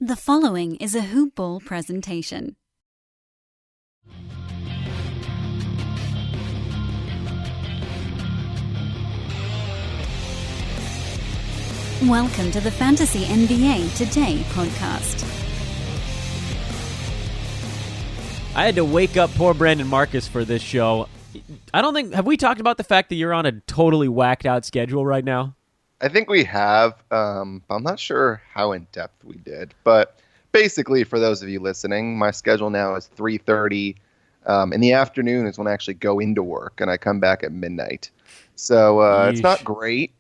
The following is a Hoop Ball presentation. Welcome to the Fantasy NBA Today podcast. I had to wake up poor Brandon Marcus for this show. Have we talked about the fact that you're on a totally whacked out schedule right now? I think we have. I'm not sure how in depth we did, but basically, for those of you listening, my schedule now is 3:30 in the afternoon is when I actually go into work, and I come back at midnight. So it's not great.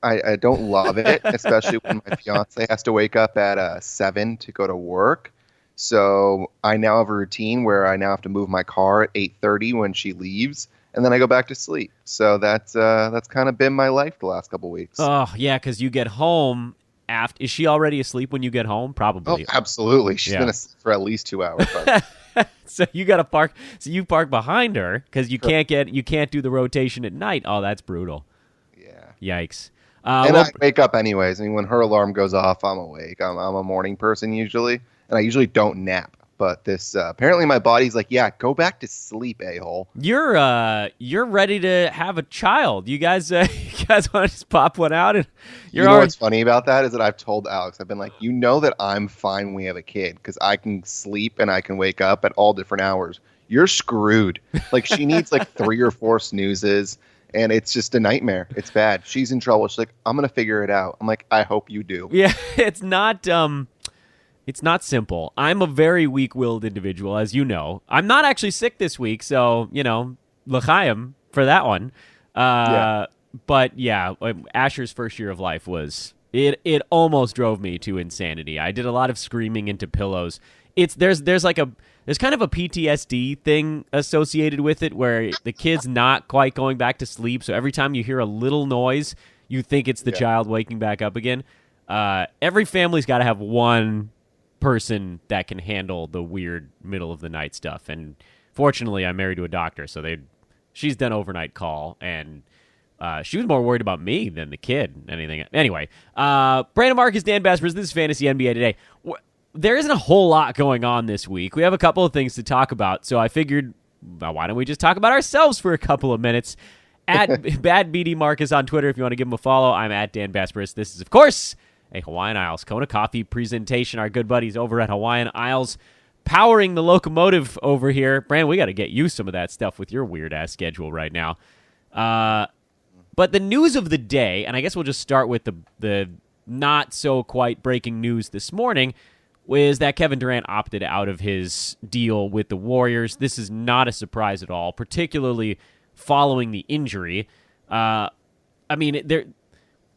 I don't love it, especially when my fiance has to wake up at 7 to go to work. So I now have a routine where I now have to move my car at 8:30 when she leaves. And then I go back to sleep. So that's kind of been my life the last couple weeks. Oh, yeah, because you get home after. Is she already asleep when you get home? Probably. Oh, absolutely. She's been asleep for at least 2 hours. So you got to park. So you park behind her because you can't do the rotation at night. Oh, that's brutal. Yeah. Yikes. I wake up anyways. I mean, when her alarm goes off, I'm awake. I'm a morning person usually, and I usually don't nap. But this apparently my body's like, yeah, go back to sleep, a-hole. You're ready to have a child. You guys want to just pop one out? And you know what's funny about that is that I've told Alex, I've been like, you know that I'm fine when we have a kid because I can sleep and I can wake up at all different hours. You're screwed. Like she needs like 3 or 4 snoozes, and it's just a nightmare. It's bad. She's in trouble. She's like, I'm gonna figure it out. I'm like, I hope you do. Yeah, it's not. It's not simple. I'm a very weak-willed individual, as you know. I'm not actually sick this week, so, l'chaim for that one. But, yeah, Asher's first year of life was... It almost drove me to insanity. I did a lot of screaming into pillows. There's kind of a PTSD thing associated with it, where the kid's not quite going back to sleep, so every time you hear a little noise, you think it's the child waking back up again. Every family's got to have one person that can handle the weird middle of the night stuff, and fortunately I'm married to a doctor, so she's done overnight call, and she was more worried about me than the kid. Anyway, Brandon Marcus, Dan Besbris, this is Fantasy NBA Today. There isn't a whole lot going on this week. We have a couple of things to talk about, so I figured, why don't we just talk about ourselves for a couple of minutes? At Bad BD Marcus on Twitter if you want to give him a follow. I'm at Dan Besbris. This is, of course, a Hawaiian Isles Kona Coffee presentation. Our good buddies over at Hawaiian Isles powering the locomotive over here. Brandon, we got to get you some of that stuff with your weird-ass schedule right now. But the news of the day, and I guess we'll just start with the not-so-quite breaking news this morning, was that Kevin Durant opted out of his deal with the Warriors. This is not a surprise at all, particularly following the injury.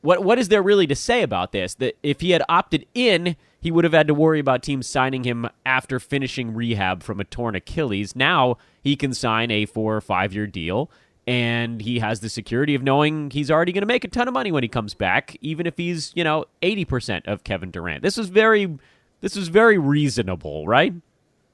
What is there really to say about this? That if he had opted in, he would have had to worry about teams signing him after finishing rehab from a torn Achilles. Now he can sign a 4 or 5 year deal, and he has the security of knowing he's already going to make a ton of money when he comes back, even if he's 80% of Kevin Durant. This was very reasonable, right?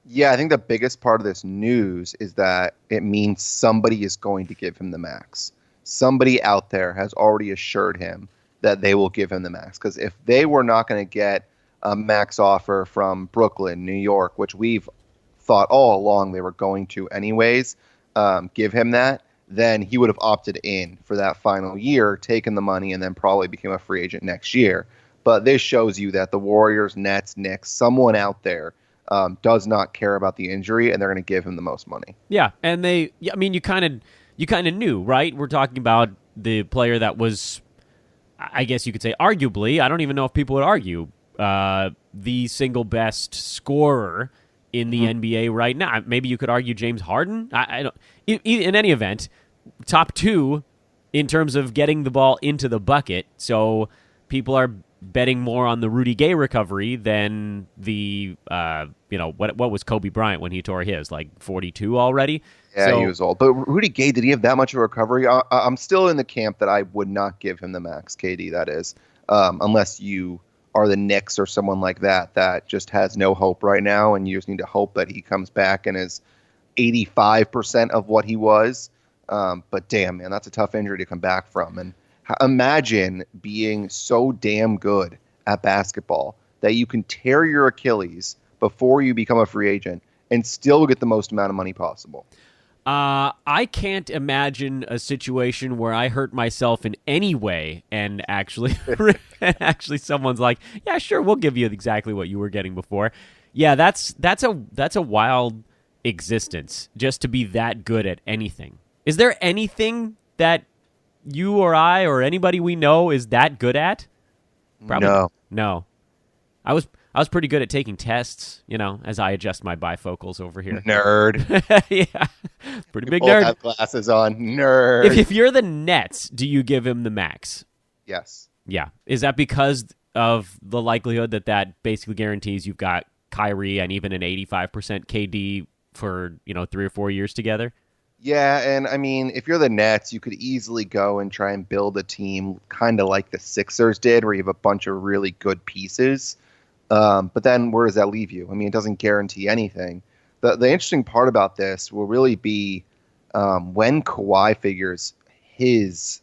Yeah, I think the biggest part of this news is that it means somebody is going to give him the max. Somebody out there has already assured him that they will give him the max. Because if they were not going to get a max offer from Brooklyn, New York, which we've thought all along they were going to anyways, give him that, then he would have opted in for that final year, taken the money, and then probably became a free agent next year. But this shows you that the Warriors, Nets, Knicks, someone out there does not care about the injury, and they're going to give him the most money. Yeah, and you kind of knew, right? We're talking about the player that was, I guess you could say, arguably, I don't even know if people would argue, the single best scorer in the NBA right now. Maybe you could argue James Harden. I don't. In any event, top 2 in terms of getting the ball into the bucket. So people are betting more on the Rudy Gay recovery than the what was Kobe Bryant when he tore his, like 42 already. Yeah, so, he was old. But Rudy Gay, did he have that much of a recovery? I'm still in the camp that I would not give him the max, KD, that is, unless you are the Knicks or someone like that just has no hope right now, and you just need to hope that he comes back and is 85% of what he was. But damn, man, that's a tough injury to come back from. And imagine being so damn good at basketball that you can tear your Achilles before you become a free agent and still get the most amount of money possible? I can't imagine a situation where I hurt myself in any way and actually someone's like, yeah, sure, we'll give you exactly what you were getting before. Yeah, that's a wild existence, just to be that good at anything. Is there anything that you or I or anybody we know is that good at? Probably no. I was pretty good at taking tests, as I adjust my bifocals over here. Nerd. Yeah, pretty big both nerd. have glasses on. Nerd. If you're the Nets, do you give him the max? Yes. Yeah. Is that because of the likelihood that basically guarantees you've got Kyrie and even an 85% KD for 3 or 4 years together? Yeah, and I mean, if you're the Nets, you could easily go and try and build a team kind of like the Sixers did, where you have a bunch of really good pieces. But then where does that leave you? I mean, it doesn't guarantee anything. The interesting part about this will really be when Kawhi figures his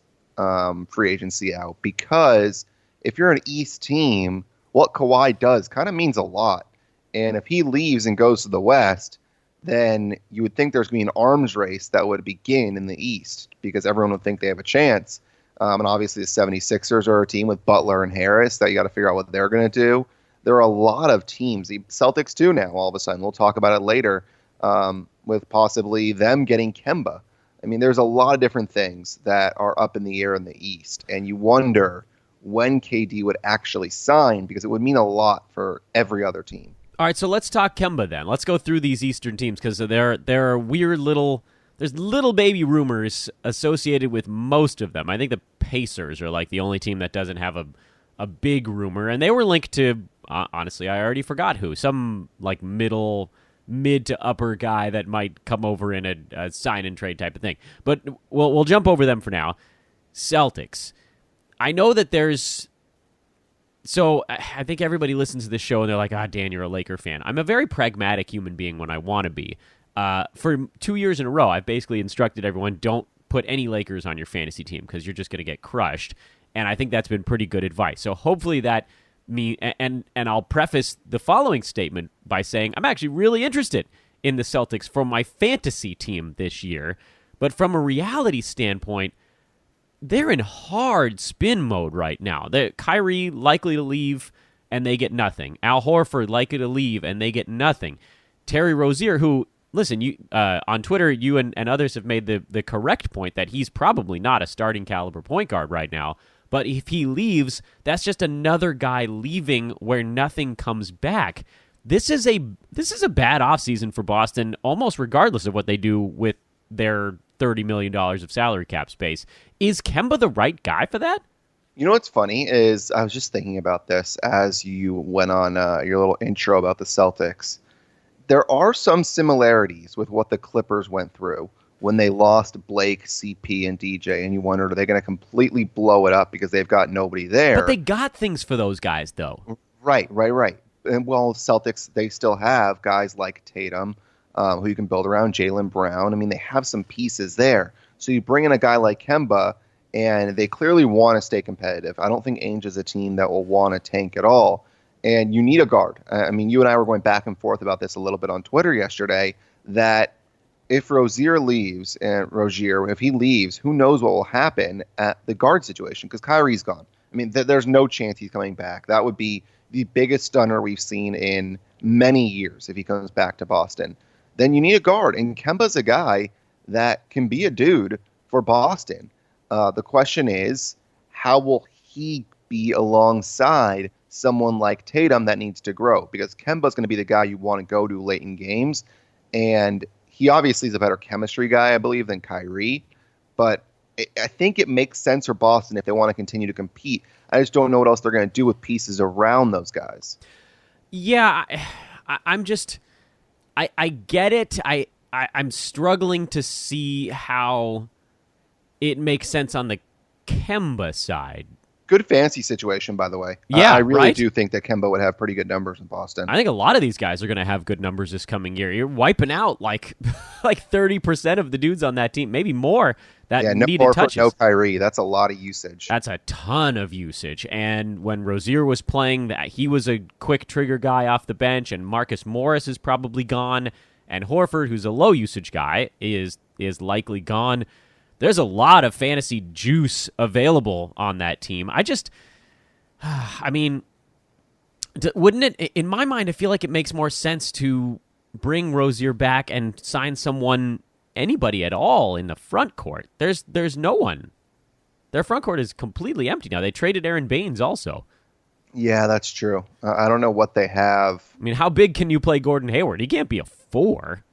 free agency out. Because if you're an East team, what Kawhi does kind of means a lot. And if he leaves and goes to the West, then you would think there's going to be an arms race that would begin in the East because everyone would think they have a chance. And obviously the 76ers are a team with Butler and Harris that you got to figure out what they're going to do. There are a lot of teams, the Celtics too now, all of a sudden. We'll talk about it later with possibly them getting Kemba. I mean, there's a lot of different things that are up in the air in the East. And you wonder when KD would actually sign because it would mean a lot for every other team. All right, so let's talk Kemba then. Let's go through these Eastern teams because there are weird there's little baby rumors associated with most of them. I think the Pacers are like the only team that doesn't have a big rumor, and they were linked to, honestly, I already forgot who, some like mid to upper guy that might come over in a sign and trade type of thing. But we'll jump over them for now. Celtics. I know that there's... So I think everybody listens to this show and they're like, Dan, you're a Laker fan. I'm a very pragmatic human being when I want to be. For 2 years in a row, I've basically instructed everyone, don't put any Lakers on your fantasy team because you're just going to get crushed. And I think that's been pretty good advice. So hopefully that and I'll preface the following statement by saying I'm actually really interested in the Celtics for my fantasy team this year. But from a reality standpoint, they're in hard spin mode right now. Kyrie likely to leave, and they get nothing. Al Horford likely to leave, and they get nothing. Terry Rozier, who, listen, you on Twitter, you and others have made the correct point that he's probably not a starting caliber point guard right now. But if he leaves, that's just another guy leaving where nothing comes back. This is a bad offseason for Boston, almost regardless of what they do with their $30 million of salary cap space. Is Kemba the right guy for that? You know what's funny is I was just thinking about this as you went on your little intro about the Celtics. There are some similarities with what the Clippers went through when they lost Blake, CP, and DJ, and you wondered, are they going to completely blow it up because they've got nobody there? But they got things for those guys, though. Right. And well, Celtics, they still have guys like Tatum, who you can build around, Jaylen Brown. I mean, they have some pieces there. So you bring in a guy like Kemba, and they clearly want to stay competitive. I don't think Ainge is a team that will want to tank at all. And you need a guard. I mean, you and I were going back and forth about this a little bit on Twitter yesterday, that if if he leaves, who knows what will happen at the guard situation, because Kyrie's gone. I mean, there's no chance he's coming back. That would be the biggest stunner we've seen in many years if he comes back to Boston. Then you need a guard, and Kemba's a guy that can be a dude for Boston. The question is, how will he be alongside someone like Tatum that needs to grow? Because Kemba's going to be the guy you want to go to late in games, and he obviously is a better chemistry guy, I believe, than Kyrie. But I think it makes sense for Boston if they want to continue to compete. I just don't know what else they're going to do with pieces around those guys. Yeah, I'm just... I get it. I'm struggling to see how it makes sense on the Kemba side. good fantasy situation, by the way. Yeah, I really right? do think that Kemba would have pretty good numbers in Boston. I think a lot of these guys are going to have good numbers this coming year. You're wiping out like 30% of the dudes on that team, maybe more, that no needed Horford, touches. no Kyrie. That's a lot of usage. That's a ton of usage. And when Rozier was playing, that he was a quick trigger guy off the bench, and Marcus Morris is probably gone, and Horford, who's a low usage guy, is likely gone. There's a lot of fantasy juice available on that team. I mean, wouldn't it, in my mind, I feel like it makes more sense to bring Rozier back and sign anybody at all in the front court. There's no one. Their front court is completely empty now. They traded Aaron Baines also. Yeah, that's true. I don't know what they have. I mean, how big can you play Gordon Hayward? He can't be a 4.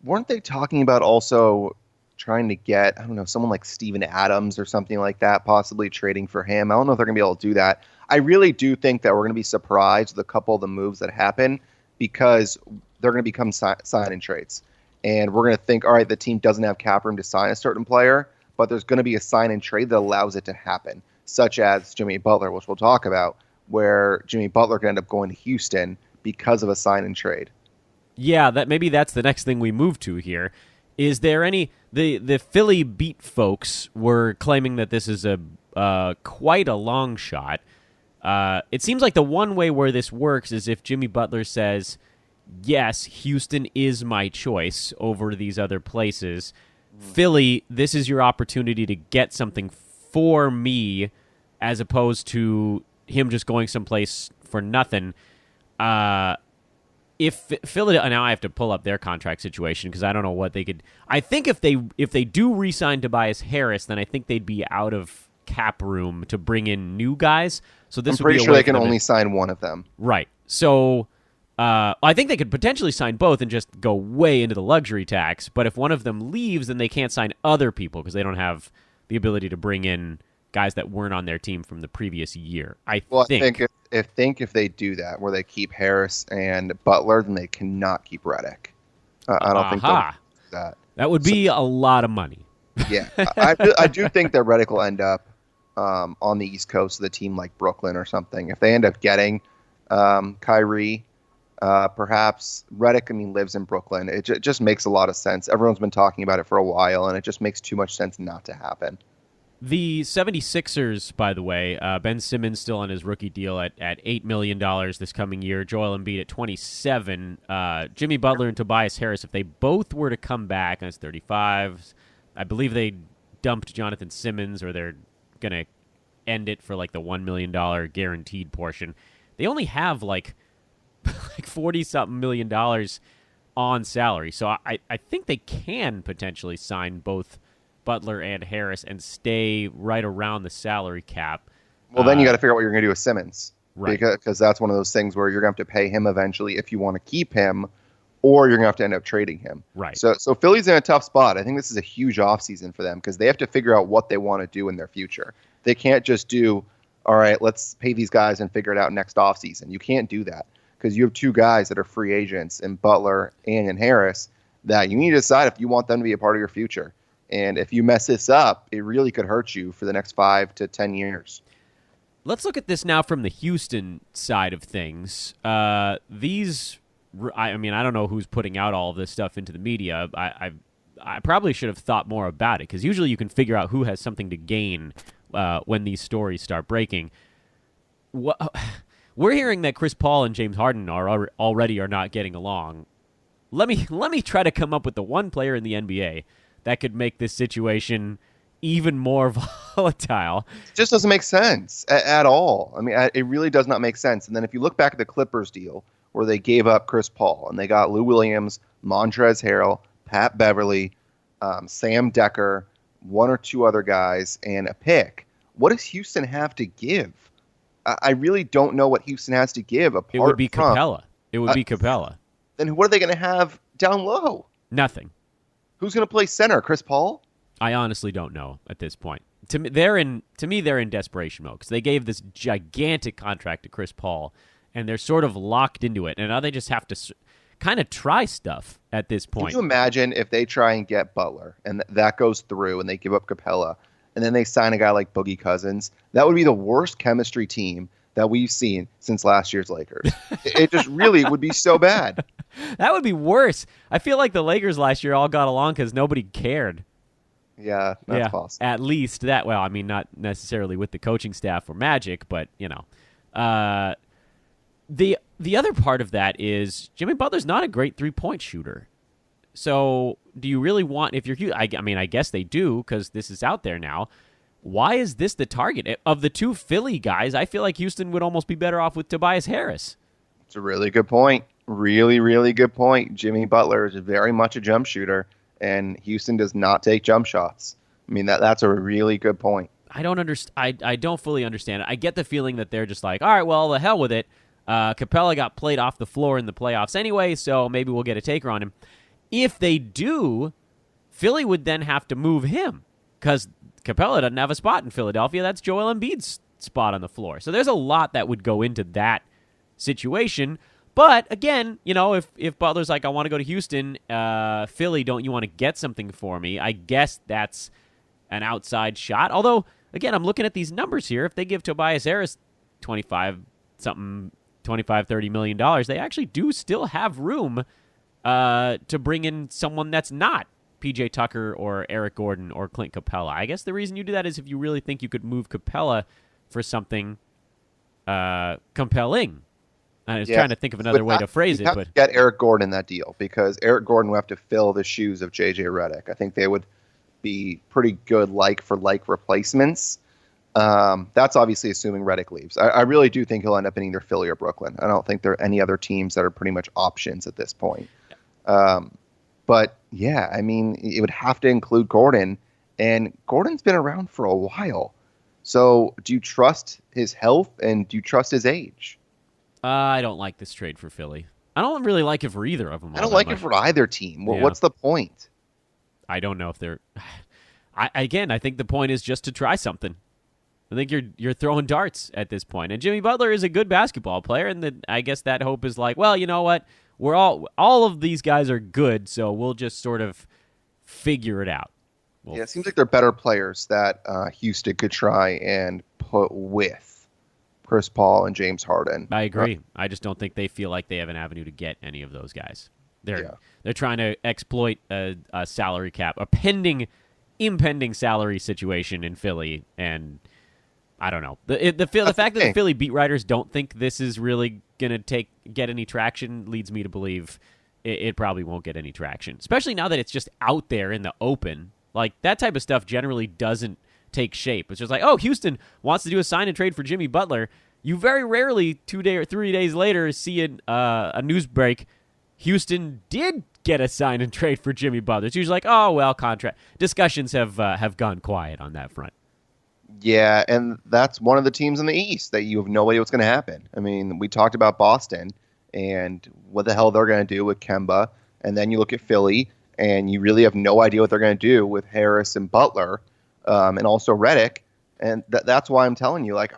Weren't they talking about also trying to get, I don't know, someone like Steven Adams or something like that, possibly trading for him? I don't know if they're going to be able to do that. I really do think that we're going to be surprised with a couple of the moves that happen because they're going to become sign-in trades. And we're going to think, all right, the team doesn't have cap room to sign a certain player, but there's going to be a sign-in trade that allows it to happen, such as Jimmy Butler, which we'll talk about, where Jimmy Butler could end up going to Houston because of a sign-in trade. Yeah, maybe that's the next thing we move to here. Is there any... The Philly beat folks were claiming that this is quite a long shot. It seems like the one way where this works is if Jimmy Butler says, yes, Houston is my choice over these other places. Philly, this is your opportunity to get something for me as opposed to him just going someplace for nothing. If Philly, now I have to pull up their contract situation because I don't know what they could. I think if they do re-sign Tobias Harris, then I think they'd be out of cap room to bring in new guys. So this I'm would be pretty sure they can only sign one of them. Right. So I think they could potentially sign both and just go way into the luxury tax. But if one of them leaves, then they can't sign other people because they don't have the ability to bring in guys that weren't on their team from the previous year. I think if they do that, where they keep Harris and Butler, then they cannot keep Redick. I don't think they'll do that. That would be a lot of money. Yeah, I do think that Redick will end up on the East Coast of the team like Brooklyn or something. If they end up getting Kyrie, perhaps Redick, lives in Brooklyn. It just makes a lot of sense. Everyone's been talking about it for a while, and it just makes too much sense not to happen. The 76ers, by the way, Ben Simmons still on his rookie deal at $8 million this coming year. Joel Embiid at 27. Jimmy Butler and Tobias Harris, if they both were to come back, that's 35. I believe they dumped Jonathan Simmons, or they're going to end it for like the $1 million guaranteed portion. They only have like 40-something million dollars on salary. So I think they can potentially sign both Butler and Harris and stay right around the salary cap. Well, then you got to figure out what you're going to do with Simmons. Right. Because that's one of those things where you're going to have to pay him eventually if you want to keep him, or you're going to have to end up trading him. Right. So Philly's in a tough spot. I think this is a huge offseason for them because they have to figure out what they want to do in their future. They can't just do, all right, let's pay these guys and figure it out next offseason. You can't do that because you have two guys that are free agents in Butler and in Harris that you need to decide if you want them to be a part of your future. And if you mess this up, it really could hurt you for the next 5 to 10 years. Let's look at this now from the Houston side of things. I don't know who's putting out all of this stuff into the media. I probably should have thought more about it because usually you can figure out who has something to gain when these stories start breaking. We're hearing that Chris Paul and James Harden already are not getting along. Let me try to come up with the one player in the NBA that could make this situation even more volatile. It just doesn't make sense at all. It really does not make sense. And then if you look back at the Clippers deal where they gave up Chris Paul and they got Lou Williams, Montrezl Harrell, Pat Beverly, Sam Decker, one or two other guys, and a pick, what does Houston have to give? I really don't know what Houston has to give apart from... It would be Capella. It would be Capella. Then what are they going to have down low? Nothing. Who's going to play center? Chris Paul? I honestly don't know at this point. To me, they're in desperation mode because they gave this gigantic contract to Chris Paul, and they're sort of locked into it. And now they just have to kind of try stuff at this point. Can you imagine if they try and get Butler, and that goes through, and they give up Capella, and then they sign a guy like Boogie Cousins, that would be the worst chemistry team that we've seen since last year's Lakers. It just really would be so bad. That would be worse. I feel like the Lakers last year all got along because nobody cared. Yeah, that's possible. At least that. Well, I mean, not necessarily with the coaching staff or Magic, but the other part of that is Jimmy Butler's not a great 3-point shooter. So, do you really want, if you're, I mean, I guess they do because this is out there now. Why is this the target? Of the two Philly guys, I feel like Houston would almost be better off with Tobias Harris. It's a really good point. Really, really good point. Jimmy Butler is very much a jump shooter, and Houston does not take jump shots. I mean, that's a really good point. I don't understand. I don't fully understand it. I get the feeling that they're just like, all right, well, the hell with it. Capella got played off the floor in the playoffs anyway, so maybe we'll get a taker on him. If they do, Philly would then have to move him because Capella doesn't have a spot in Philadelphia. That's Joel Embiid's spot on the floor. So there's a lot that would go into that situation. But again, if Butler's like, I want to go to Houston, Philly, don't you want to get something for me? I guess that's an outside shot. Although, again, I'm looking at these numbers here. If they give Tobias Harris $25, $30 million, they actually do still have room to bring in someone that's not PJ Tucker or Eric Gordon or Clint Capella. I guess the reason you do that is if you really think you could move Capella for something compelling. I was trying to think of another way to phrase it. But to get Eric Gordon in that deal because Eric Gordon would have to fill the shoes of JJ Redick. I think they would be pretty good like-for-like replacements. That's obviously assuming Redick leaves. I really do think he'll end up in either Philly or Brooklyn. I don't think there are any other teams that are pretty much options at this point. But, yeah, I mean, it would have to include Gordon, and Gordon's been around for a while. So do you trust his health, and do you trust his age? I don't like this trade for Philly. I don't really like it for either of them. I don't like it for either team. Well, what's the point? I don't know if they're... I think the point is just to try something. I think you're throwing darts at this point. And Jimmy Butler is a good basketball player, and I guess that hope is like, well, you know what? We're all of these guys are good, so we'll just sort of figure it out. It seems like they're better players that Houston could try and put with Chris Paul and James Harden. I agree. I just don't think they feel like they have an avenue to get any of those guys. They're trying to exploit a salary cap, a impending salary situation in Philly, and I don't know. The fact that the Philly beat writers don't think this is really going to get any traction leads me to believe it probably won't get any traction, especially now that it's just out there in the open. Like, that type of stuff generally doesn't take shape. It's just like, oh, Houston wants to do a sign and trade for Jimmy Butler. You very rarely 2 days or 3 days later see a news break. Houston did get a sign and trade for Jimmy Butler. It's usually like, oh, well, contract discussions have gone quiet on that front. Yeah, and that's one of the teams in the East that you have no idea what's going to happen. I mean, we talked about Boston and what the hell they're going to do with Kemba, and then you look at Philly, and you really have no idea what they're going to do with Harris and Butler, and also Redick. And that's why I'm telling you, like,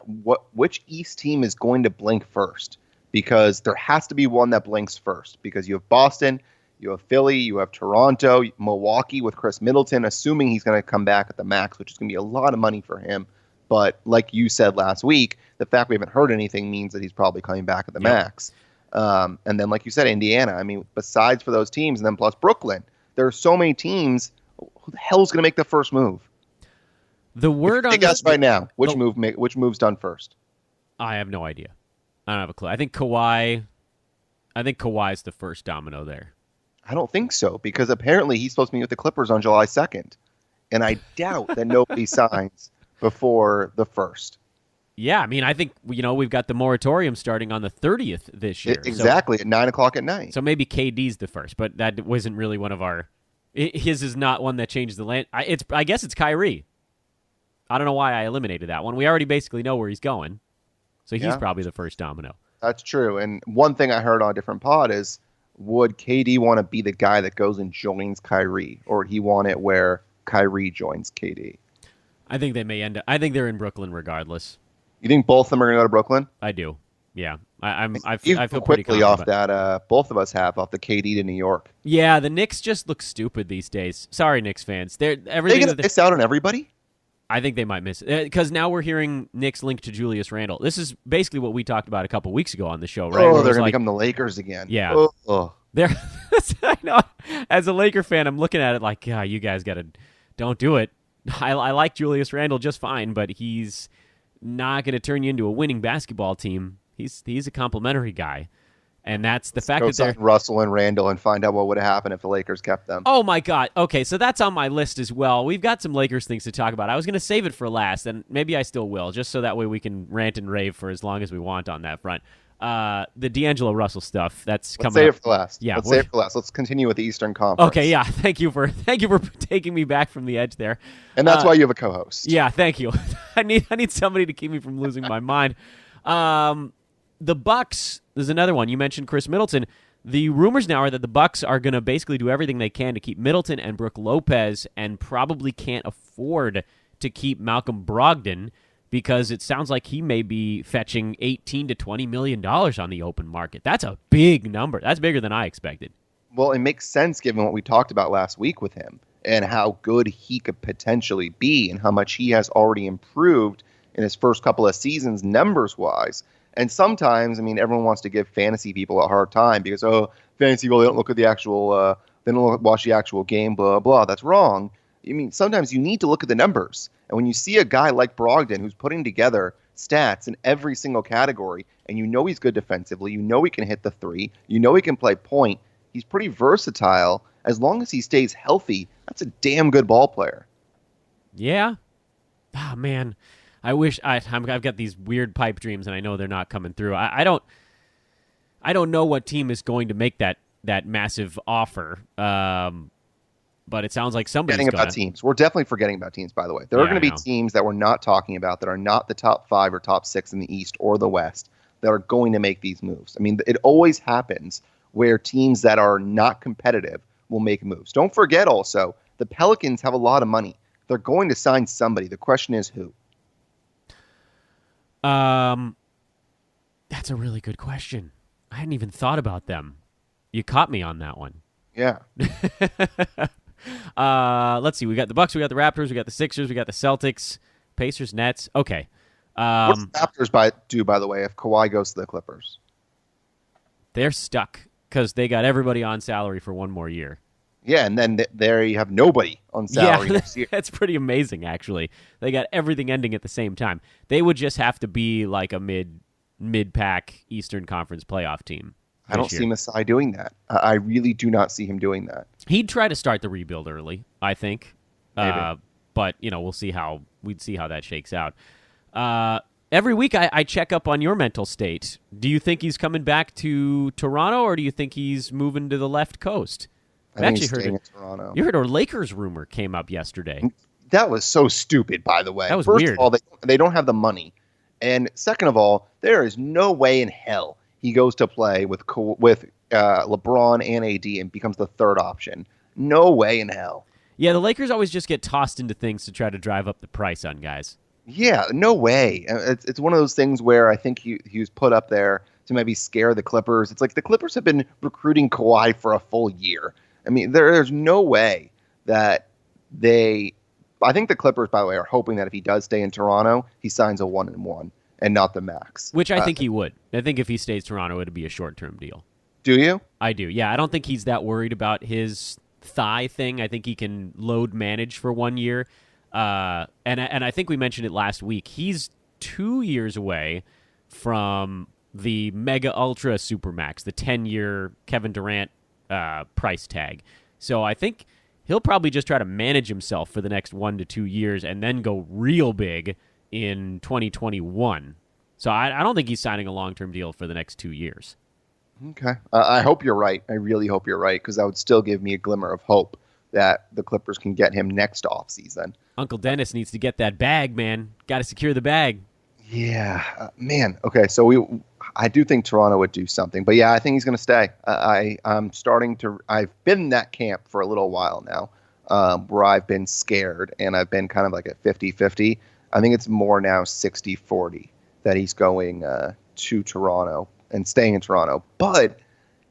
which East team is going to blink first? Because there has to be one that blinks first. Because you have Boston, you have Philly, you have Toronto, Milwaukee with Chris Middleton, assuming he's going to come back at the max, which is going to be a lot of money for him. But like you said last week, the fact we haven't heard anything means that he's probably coming back at the max. And then, like you said, Indiana. I mean, besides for those teams, and then plus Brooklyn, there are so many teams. Who the hell is going to make the first move? The word on guess right now, which move's done first? I have no idea. I don't have a clue. I think Kawhi's the first domino there. I don't think so, because apparently he's supposed to meet with the Clippers on July 2nd. And I doubt that nobody signs before the 1st. Yeah, I mean, I think, we've got the moratorium starting on the 30th this year. Exactly, at 9 o'clock at night. So maybe KD's the first, but that wasn't really one of our... His is not one that changes the land. I guess it's Kyrie. I don't know why I eliminated that one. We already basically know where he's going. So he's probably the first domino. That's true. And one thing I heard on a different pod is, would KD want to be the guy that goes and joins Kyrie, or would he want it where Kyrie joins KD? I think they may end up. I think they're in Brooklyn regardless. You think both of them are going to go to Brooklyn? I do. Yeah, I feel quickly pretty off that. Both of us have off the KD to New York. Yeah, the Knicks just look stupid these days. Sorry, Knicks fans. They're going to miss out on everybody. I think they might miss it because now we're hearing Knicks linked to Julius Randle. This is basically what we talked about a couple weeks ago on the show, right? Oh, they're going to become the Lakers again. Yeah. Oh. They're, I know. As a Laker fan, I'm looking at it like, yeah, you guys don't do it. I like Julius Randle just fine, but he's not going to turn you into a winning basketball team. He's a complimentary guy. And that's the fact that they're Russell and Randall and find out what would have happened if the Lakers kept them. Oh my God. Okay, so that's on my list as well. We've got some Lakers things to talk about. I was going to save it for last, and maybe I still will, just so that way we can rant and rave for as long as we want on that front. The D'Angelo Russell stuff, that's coming up. Let's save it for last. Yeah, let's save it for last. Let's continue with the Eastern Conference. Okay, yeah. Thank you for taking me back from the edge there. And that's why you have a co-host. Yeah, thank you. I need somebody to keep me from losing my mind. The Bucks, there's another one. You mentioned Chris Middleton. The rumors now are that the Bucks are going to basically do everything they can to keep Middleton and Brook Lopez and probably can't afford to keep Malcolm Brogdon because it sounds like he may be fetching $18 to $20 million on the open market. That's a big number. That's bigger than I expected. Well, it makes sense given what we talked about last week with him and how good he could potentially be and how much he has already improved in his first couple of seasons numbers-wise. And sometimes, I mean, everyone wants to give fantasy people a hard time because, fantasy, well, they don't look at the actual, they don't watch the actual game, blah, blah. That's wrong. I mean, sometimes you need to look at the numbers. And when you see a guy like Brogdon who's putting together stats in every single category, and you know he's good defensively, you know he can hit the three, you know he can play point, he's pretty versatile. As long as he stays healthy, that's a damn good ball player. Yeah. Oh, man. I wish I've got these weird pipe dreams, and I know they're not coming through. I don't know what team is going to make that massive offer, but it sounds like somebody's forgetting about teams. We're definitely forgetting about teams, by the way. There are going to be teams that we're not talking about that are not the top 5 or top 6 in the East or the West that are going to make these moves. I mean, it always happens where teams that are not competitive will make moves. Don't forget also, the Pelicans have a lot of money. They're going to sign somebody. The question is who. That's a really good question. I hadn't even thought about them. You caught me on that one. Yeah. Let's see. We got the Bucks, we got the Raptors, we got the Sixers, we got the Celtics, Pacers, Nets. Okay. What's the Raptors do, by the way, if Kawhi goes to the Clippers? They're stuck because they got everybody on salary for one more year. Yeah, and then there you have nobody on salary next year. That's pretty amazing, actually. They got everything ending at the same time. They would just have to be like a mid-pack Eastern Conference playoff team. I don't see Masai doing that. I really do not see him doing that. He'd try to start the rebuild early, I think. Maybe. But we'd see how that shakes out. Every week I check up on your mental state. Do you think he's coming back to Toronto, or do you think he's moving to the left coast? I think he's staying in Toronto. You heard a Lakers rumor came up yesterday. That was so stupid, by the way. That was First weird. of all, they don't have the money. And second of all, there is no way in hell he goes to play with LeBron and AD and becomes the third option. No way in hell. Yeah, the Lakers always just get tossed into things to try to drive up the price on guys. Yeah, no way. It's one of those things where I think he was put up there to maybe scare the Clippers. It's like the Clippers have been recruiting Kawhi for a full year. I mean, there's no way that I think the Clippers, by the way, are hoping that if he does stay in Toronto, he signs a 1-1 and not the max. Which I think he would. I think if he stays Toronto, it would be a short-term deal. Do you? I do. Yeah, I don't think he's that worried about his thigh thing. I think he can load manage for 1 year. And I think we mentioned it last week. He's 2 years away from the Mega Ultra Supermax, the 10-year Kevin Durant price tag. So I think he'll probably just try to manage himself for the next 1 to 2 years and then go real big in 2021. So I don't think he's signing a long-term deal for the next 2 years. Okay. I hope you're right. I really hope you're right, because that would still give me a glimmer of hope that the Clippers can get him next offseason. Uncle Dennis needs to get that bag, man. Got to secure the bag. Yeah, man. Okay, so I do think Toronto would do something, but yeah, I think he's going to stay. I've been in that camp for a little while now, where I've been scared, and I've been kind of like at 50-50. I think it's more now 60-40 that he's going to Toronto and staying in Toronto. But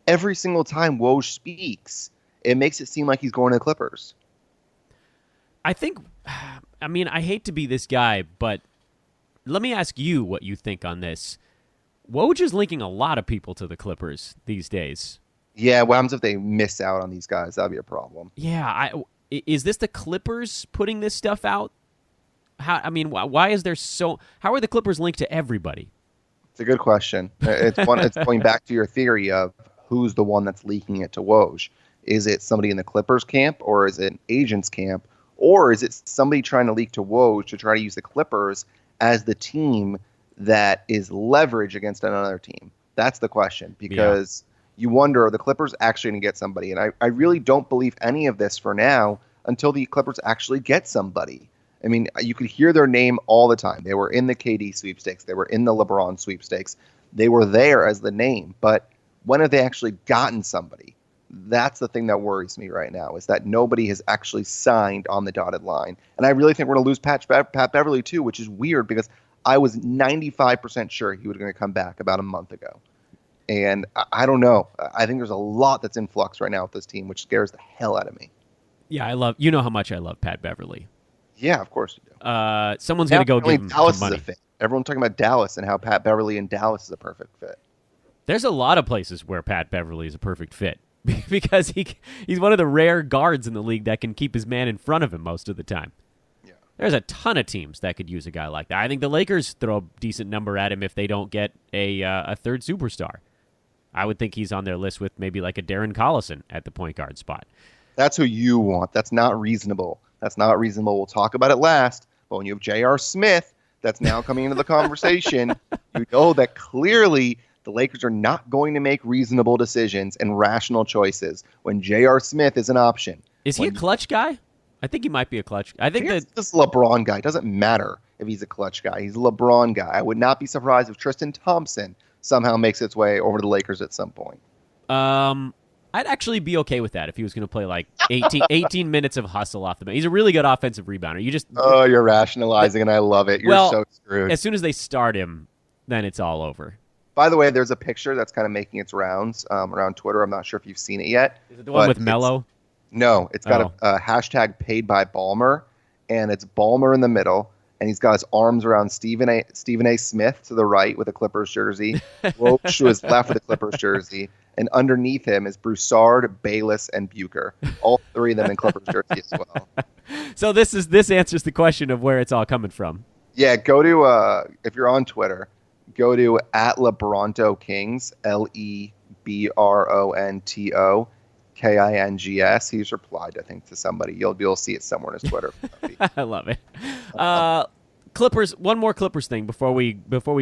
every single time Woj speaks, it makes it seem like he's going to the Clippers. I think I mean, I hate to be this guy, but let me ask you what you think on this. Woj is linking a lot of people to the Clippers these days. Yeah, what happens if they miss out on these guys? That'd be a problem. Yeah, is this the Clippers putting this stuff out? Why is there so? How are the Clippers linked to everybody? It's a good question. It's going back to your theory of who's the one that's leaking it to Woj. Is it somebody in the Clippers camp, or is it an agent's camp, or is it somebody trying to leak to Woj to try to use the Clippers as the team that is leverage against another team? That's the question, because you wonder, are the Clippers actually going to get somebody? And I really don't believe any of this for now until the Clippers actually get somebody. I mean, you could hear their name all the time. They were in the KD sweepstakes. They were in the LeBron sweepstakes. They were there as the name. But when have they actually gotten somebody? That's the thing that worries me right now, is that nobody has actually signed on the dotted line. And I really think we're going to lose Pat Beverly, too, which is weird because I was 95% sure he was going to come back about a month ago. And I don't know. I think there's a lot that's in flux right now with this team, which scares the hell out of me. Yeah, you know how much I love Pat Beverly. Yeah, of course you do. Someone's going to go give him Dallas some money. is a fit. Everyone's talking about Dallas and how Pat Beverly in Dallas is a perfect fit. There's a lot of places where Pat Beverly is a perfect fit because he's one of the rare guards in the league that can keep his man in front of him most of the time. Yeah. There's a ton of teams that could use a guy like that. I think the Lakers throw a decent number at him if they don't get a third superstar. I would think he's on their list with maybe like a Darren Collison at the point guard spot. That's who you want. That's not reasonable. We'll talk about it last. But when you have J.R. Smith that's now coming into the conversation, you know that clearly the Lakers are not going to make reasonable decisions and rational choices when J.R. Smith is an option. Is he a clutch guy? I think he might be a clutch. I think that this LeBron guy. It doesn't matter if he's a clutch guy. He's a LeBron guy. I would not be surprised if Tristan Thompson somehow makes its way over to the Lakers at some point. I'd actually be okay with that if he was going to play like 18 minutes of hustle off the bench. He's a really good offensive rebounder. You're rationalizing, and I love it. You're so screwed. As soon as they start him, then it's all over. By the way, there's a picture that's kind of making its rounds around Twitter. I'm not sure if you've seen it yet. Is it the one with Melo? No, it's got a hashtag paid by Ballmer, and it's Ballmer in the middle, and he's got his arms around Stephen A. Smith to the right with a Clippers jersey, Woj to his left with a Clippers jersey, and underneath him is Broussard, Bayless, and Bucher. All three of them in Clippers jersey as well. So this answers the question of where it's all coming from. Yeah, go to if you're on Twitter, go to @LeBronto Kings, LeBronto Kings. He's replied, I think, to somebody. You'll see it somewhere in his Twitter. I love it. Clippers. One more Clippers thing before we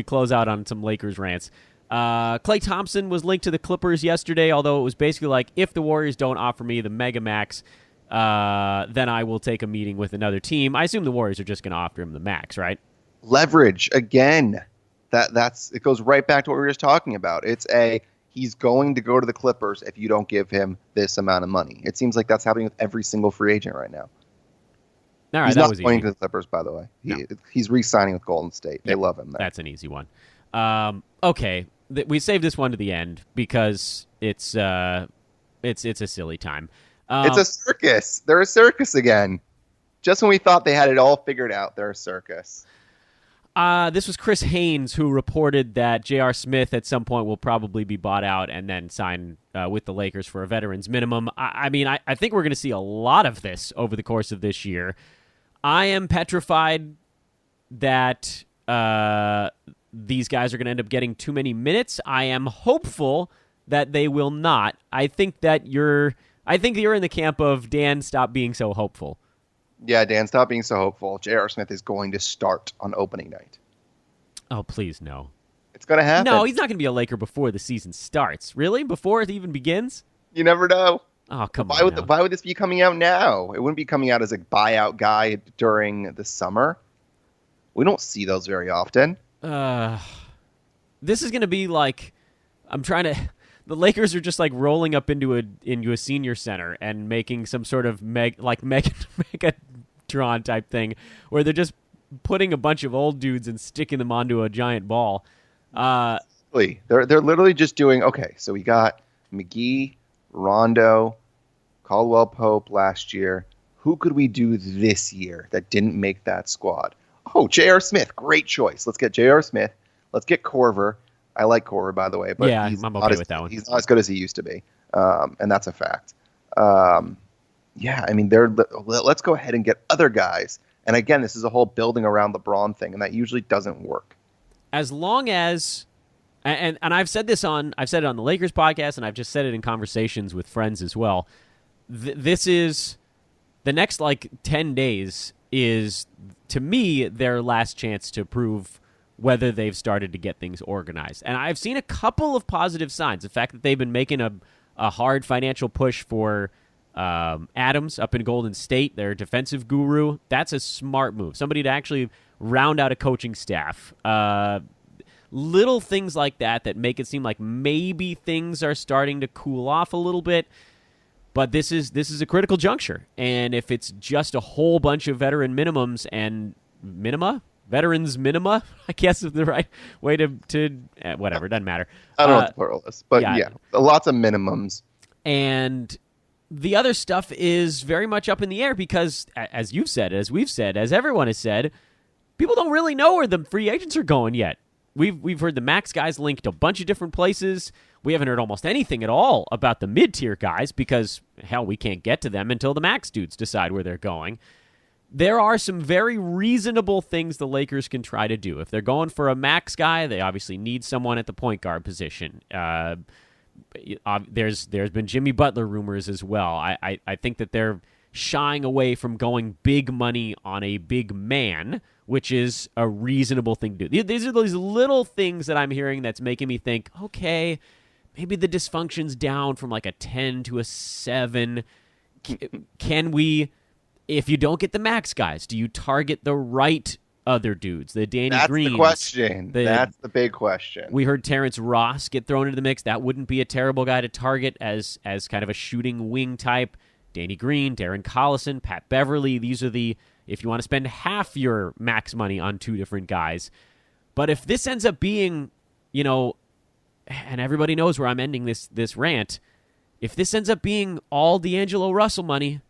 close out on some Lakers rants. Klay Thompson was linked to the Clippers yesterday, although it was basically like, if the Warriors don't offer me the mega max, then I will take a meeting with another team. I assume the Warriors are just going to offer him the max, right? Leverage again. That's it goes right back to what we were just talking about. He's going to go to the Clippers if you don't give him this amount of money. It seems like that's happening with every single free agent right now. All right, he's that not was going easy. to the Clippers, by the way. He's re-signing with Golden State. They love him there. That's an easy one. Okay, we saved this one to the end because it's a silly time. It's a circus. They're a circus again. Just when we thought they had it all figured out, they're a circus. This was Chris Haynes who reported that J.R. Smith at some point will probably be bought out and then sign with the Lakers for a veteran's minimum. I think we're going to see a lot of this over the course of this year. I am petrified that these guys are going to end up getting too many minutes. I am hopeful that they will not. I think you're in the camp of Dan, stop being so hopeful. Yeah, Dan, stop being so hopeful. J.R. Smith is going to start on opening night. Oh, please, no. It's going to happen. No, he's not going to be a Laker before the season starts. Really? Before it even begins? You never know. Oh, come on. Why would this be coming out now? It wouldn't be coming out as a buyout guy during the summer. We don't see those very often. This is going to be like, the Lakers are just like rolling up into a senior center and making some sort of Megatron type thing where they're just putting a bunch of old dudes and sticking them onto a giant ball. They're literally just doing, okay, so we got McGee, Rondo, Caldwell Pope last year. who could we do this year that didn't make that squad? Oh, J.R. Smith, great choice. Let's get J.R. Smith. Let's get Corver. I like Corver, by the way, but yeah, I'm okay with that one. He's not as good as he used to be, and that's a fact. Yeah, I mean, let's go ahead and get other guys. And again, this is a whole building around LeBron thing, and that usually doesn't work. As long as, and I've said it on the Lakers podcast, and I've just said it in conversations with friends as well. This is the next 10 days is, to me, their last chance to prove whether they've started to get things organized. And I've seen a couple of positive signs. The fact that they've been making a hard financial push for Adams up in Golden State, their defensive guru, that's a smart move. Somebody to actually round out a coaching staff. Little things like that make it seem like maybe things are starting to cool off a little bit. But this is a critical juncture. And if it's just a whole bunch of veteran minimums and veterans minima, I guess is the right way to whatever, it doesn't matter. I don't know what the plural is, but yeah, lots of minimums. And the other stuff is very much up in the air because, as you've said, as we've said, as everyone has said, people don't really know where the free agents are going yet. We've heard the max guys linked a bunch of different places. We haven't heard almost anything at all about the mid-tier guys because, hell, we can't get to them until the max dudes decide where they're going. There are some very reasonable things the Lakers can try to do. If they're going for a max guy, they obviously need someone at the point guard position. There's been Jimmy Butler rumors as well. I think that they're shying away from going big money on a big man, which is a reasonable thing to do. These are those little things that I'm hearing that's making me think, okay, maybe the dysfunction's down from a 10 to a 7. Can we, if you don't get the max guys, do you target the right other dudes? The Danny Greens. That's the question. That's the big question. We heard Terrence Ross get thrown into the mix. That wouldn't be a terrible guy to target as kind of a shooting wing type. Danny Green, Darren Collison, Pat Beverly. These are if you want to spend half your max money on two different guys. But if this ends up being, and everybody knows where I'm ending this rant, if this ends up being all D'Angelo Russell money,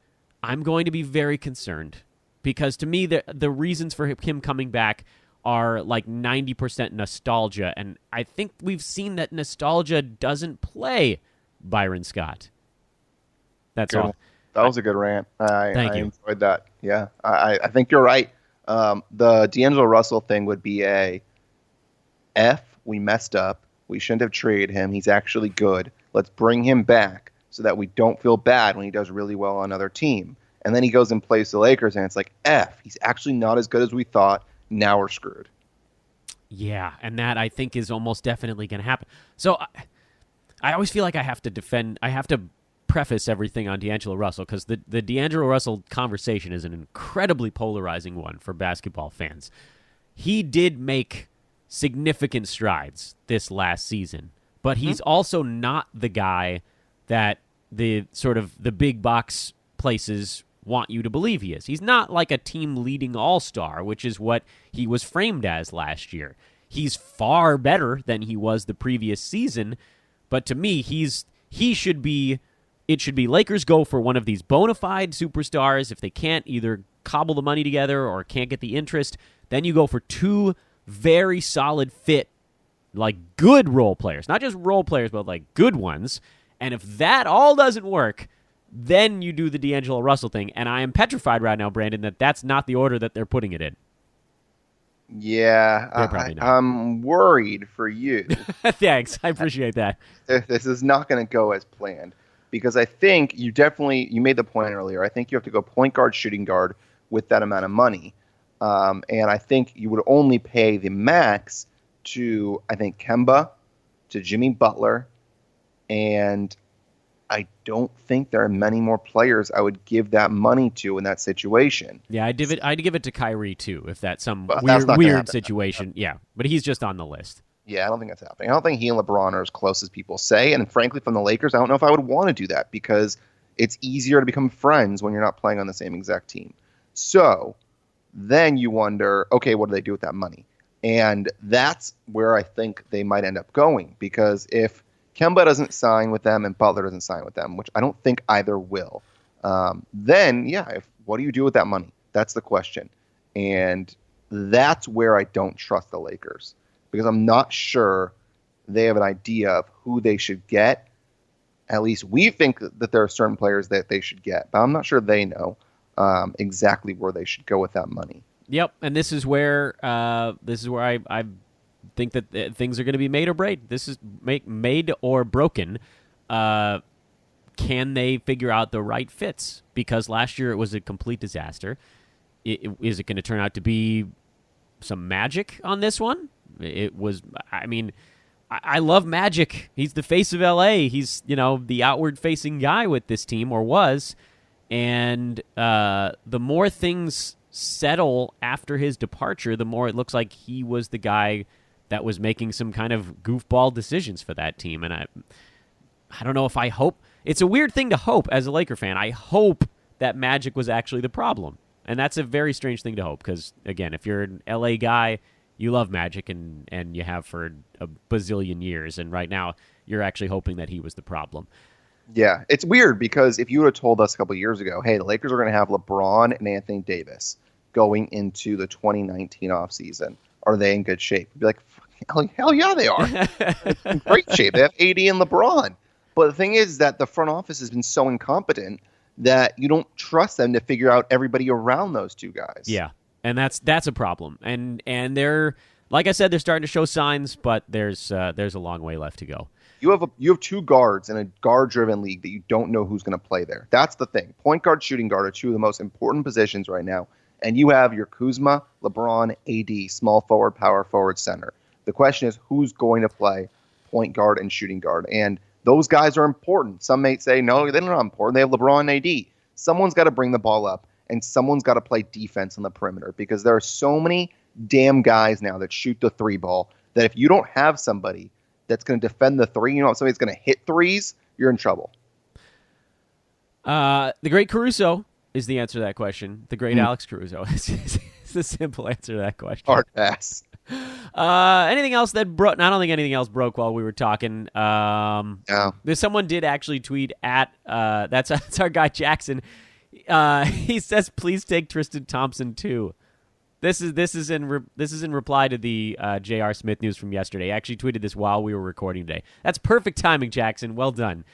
I'm going to be very concerned. Because to me, the reasons for him coming back are 90% nostalgia. And I think we've seen that nostalgia doesn't play Byron Scott. That's all. That was a good rant. Thank you. Enjoyed that. Yeah, I think you're right. The D'Angelo Russell thing would be we messed up. We shouldn't have traded him. He's actually good. Let's bring him back so that we don't feel bad when he does really well on another team. And then he goes and plays the Lakers, and it's he's actually not as good as we thought. Now we're screwed. Yeah, and that I think is almost definitely going to happen. So I always feel like I have to preface everything on D'Angelo Russell because the D'Angelo Russell conversation is an incredibly polarizing one for basketball fans. He did make significant strides this last season, but he's also not the guy that the big box places want you to believe he is. He's not like a team-leading all-star, which is what he was framed as last year. He's far better than he was the previous season, but to me, it should be Lakers go for one of these bona fide superstars. If they can't either cobble the money together or can't get the interest, then you go for two very solid fit, good role players. Not just role players, but good ones. And if that all doesn't work, then you do the D'Angelo Russell thing. And I am petrified right now, Brandon, that that's not the order that they're putting it in. Yeah, I'm worried for you. Thanks. I appreciate that. This is not going to go as planned because I think you made the point earlier. I think you have to go point guard, shooting guard with that amount of money. And I think you would only pay the max to, I think, Kemba, to Jimmy Butler, and I don't think there are many more players I would give that money to in that situation. Yeah, I'd give it to Kyrie too if that's some that's weird situation. Yeah, but he's just on the list. Yeah, I don't think that's happening. I don't think he and LeBron are as close as people say. And frankly, from the Lakers, I don't know if I would want to do that because it's easier to become friends when you're not playing on the same exact team. So then you wonder, okay, what do they do with that money? And that's where I think they might end up going because if Kemba doesn't sign with them and Butler doesn't sign with them, which I don't think either will, then, yeah, if What do you do with that money? That's the question. And that's where I don't trust the Lakers, because I'm not sure they have an idea of who they should get. At least we think that there are certain players that they should get, but I'm not sure they know exactly where they should go with that money. Yep, and this is where I think that things are going to be made or break. This is made or broken. Can they figure out the right fits? Because last year it was a complete disaster. Is it going to turn out to be some magic on this one? It was. I mean, I love Magic. He's the face of LA. He's the outward-facing guy with this team, or was. And the more things settle after his departure, the more it looks like he was the guy that was making some kind of goofball decisions for that team. And I don't know if I hope. It's a weird thing to hope as a Laker fan. I hope that Magic was actually the problem. And that's a very strange thing to hope because, again, if you're an LA guy, you love Magic and you have for a bazillion years. And right now, you're actually hoping that he was the problem. Yeah, it's weird because if you would have told us a couple of years ago, hey, the Lakers are going to have LeBron and Anthony Davis going into the 2019 offseason, are they in good shape? You'd be like, hell yeah, they are. In great shape. They have AD and LeBron. But the thing is that the front office has been so incompetent that you don't trust them to figure out everybody around those two guys. Yeah, and that's a problem. And they're, like I said, they're starting to show signs, but there's a long way left to go. You have two guards in a guard-driven league that you don't know who's going to play there. That's the thing. Point guard, shooting guard are two of the most important positions right now. And you have your Kuzma, LeBron, AD, small forward, power forward, center. The question is who's going to play point guard and shooting guard. And those guys are important. Some may say, no, they're not important. They have LeBron and AD. Someone's got to bring the ball up, and someone's got to play defense on the perimeter because there are so many damn guys now that shoot the three ball that if you don't have somebody that's going to defend the three, if somebody's going to hit threes, you're in trouble. The great Caruso is the answer to that question. The great Alex Caruso is the simple answer to that question. Hard pass. Anything else that broke? I don't think anything else broke while we were talking. No. Someone did actually tweet at that's our guy Jackson. He says, "Please take Tristan Thompson too." This is in reply to the J.R. Smith news from yesterday. I actually tweeted this while we were recording today. That's perfect timing, Jackson. Well done.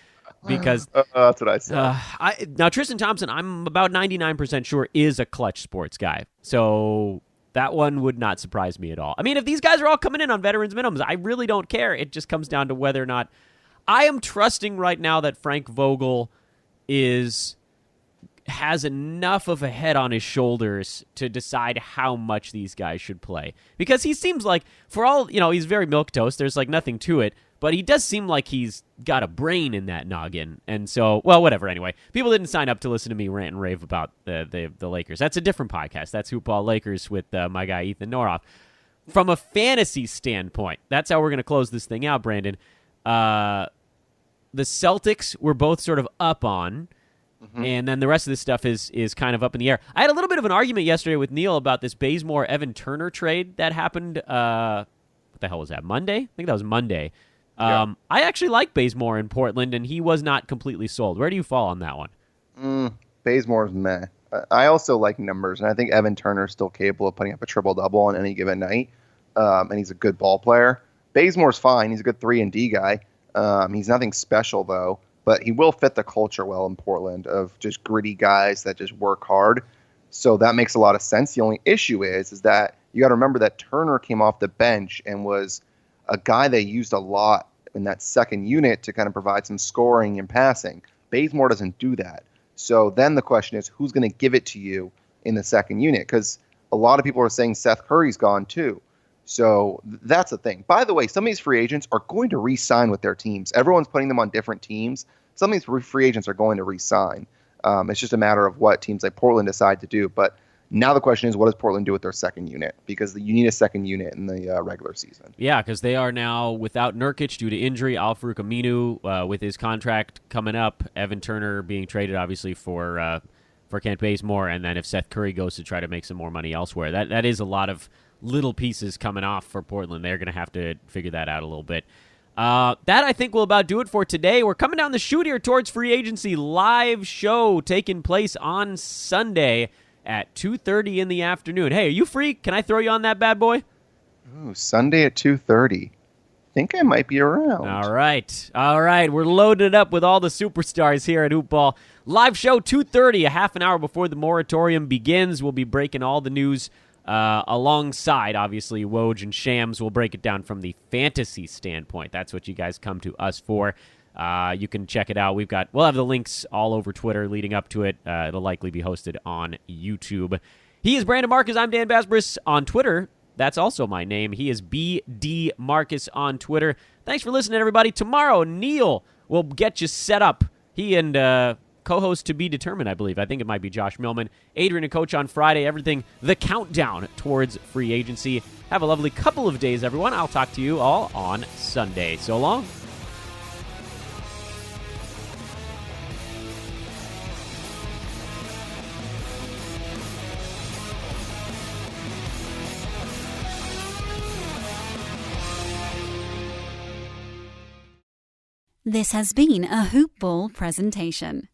Because that's what I said. Now Tristan Thompson, I'm about 99% sure is a clutch sports guy. So that one would not surprise me at all. I mean, if these guys are all coming in on veterans minimums, I really don't care. It just comes down to whether or not I am trusting right now that Frank Vogel has enough of a head on his shoulders to decide how much these guys should play. Because he seems like, for all, he's very milquetoast. There's nothing to it. But he does seem like he's got a brain in that noggin. And so, well, whatever, anyway. People didn't sign up to listen to me rant and rave about the Lakers. That's a different podcast. That's Hoop Ball Lakers with my guy Ethan Noroff. From a fantasy standpoint, that's how we're going to close this thing out, Brandon. The Celtics we're both sort of up on. Mm-hmm. And then the rest of this stuff is kind of up in the air. I had a little bit of an argument yesterday with Neil about this Bazemore-Evan Turner trade that happened, what the hell was that, Monday? I think that was Monday. Yeah. I actually like Bazemore in Portland, and he was not completely sold. Where do you fall on that one? Bazemore's meh. I also like numbers, and I think Evan Turner is still capable of putting up a triple-double on any given night, and he's a good ball player. Bazemore's fine. He's a good 3-and-D guy. He's nothing special, though. But he will fit the culture well in Portland of just gritty guys that just work hard. So that makes a lot of sense. The only issue is that you got to remember that Turner came off the bench and was a guy they used a lot in that second unit to kind of provide some scoring and passing. Bazemore doesn't do that. So then the question is, who's going to give it to you in the second unit? Because a lot of people are saying Seth Curry's gone too. So that's the thing. By the way, some of these free agents are going to re-sign with their teams. Everyone's putting them on different teams. Some of these free agents are going to re-sign. It's just a matter of what teams like Portland decide to do. But now the question is, what does Portland do with their second unit? Because you need a second unit in the regular season. Yeah, because they are now without Nurkic due to injury. Al-Farouq Aminu with his contract coming up. Evan Turner being traded, obviously, for Kent Bazemore. And then if Seth Curry goes to try to make some more money elsewhere, that is a lot of little pieces coming off for Portland. They're going to have to figure that out a little bit. That, I think, will about do it for today. We're coming down the chute here towards free agency. Live show taking place on Sunday at 2:30 in the afternoon. Hey, are you free? Can I throw you on that bad boy? Ooh, Sunday at 2:30. Think I might be around. All right. We're loaded up with all the superstars here at Hoop Ball. Live show 2:30, a half an hour before the moratorium begins. We'll be breaking all the news alongside, obviously, Woj and Shams. We'll break it down from the fantasy standpoint. That's what you guys come to us for. You can check it out. We'll have the links all over Twitter leading up to it. It'll likely be hosted on YouTube. He is Brandon Marcus. I'm Dan Besbris on Twitter. That's also my name. He is BD Marcus on Twitter. Thanks for listening, everybody. Tomorrow, Neil will get you set up. He and co-host to be determined, I believe. I think it might be Josh Millman. Adrian and Coach on Friday. Everything, the countdown towards free agency. Have a lovely couple of days, everyone. I'll talk to you all on Sunday. So long. This has been a Hoop Ball presentation.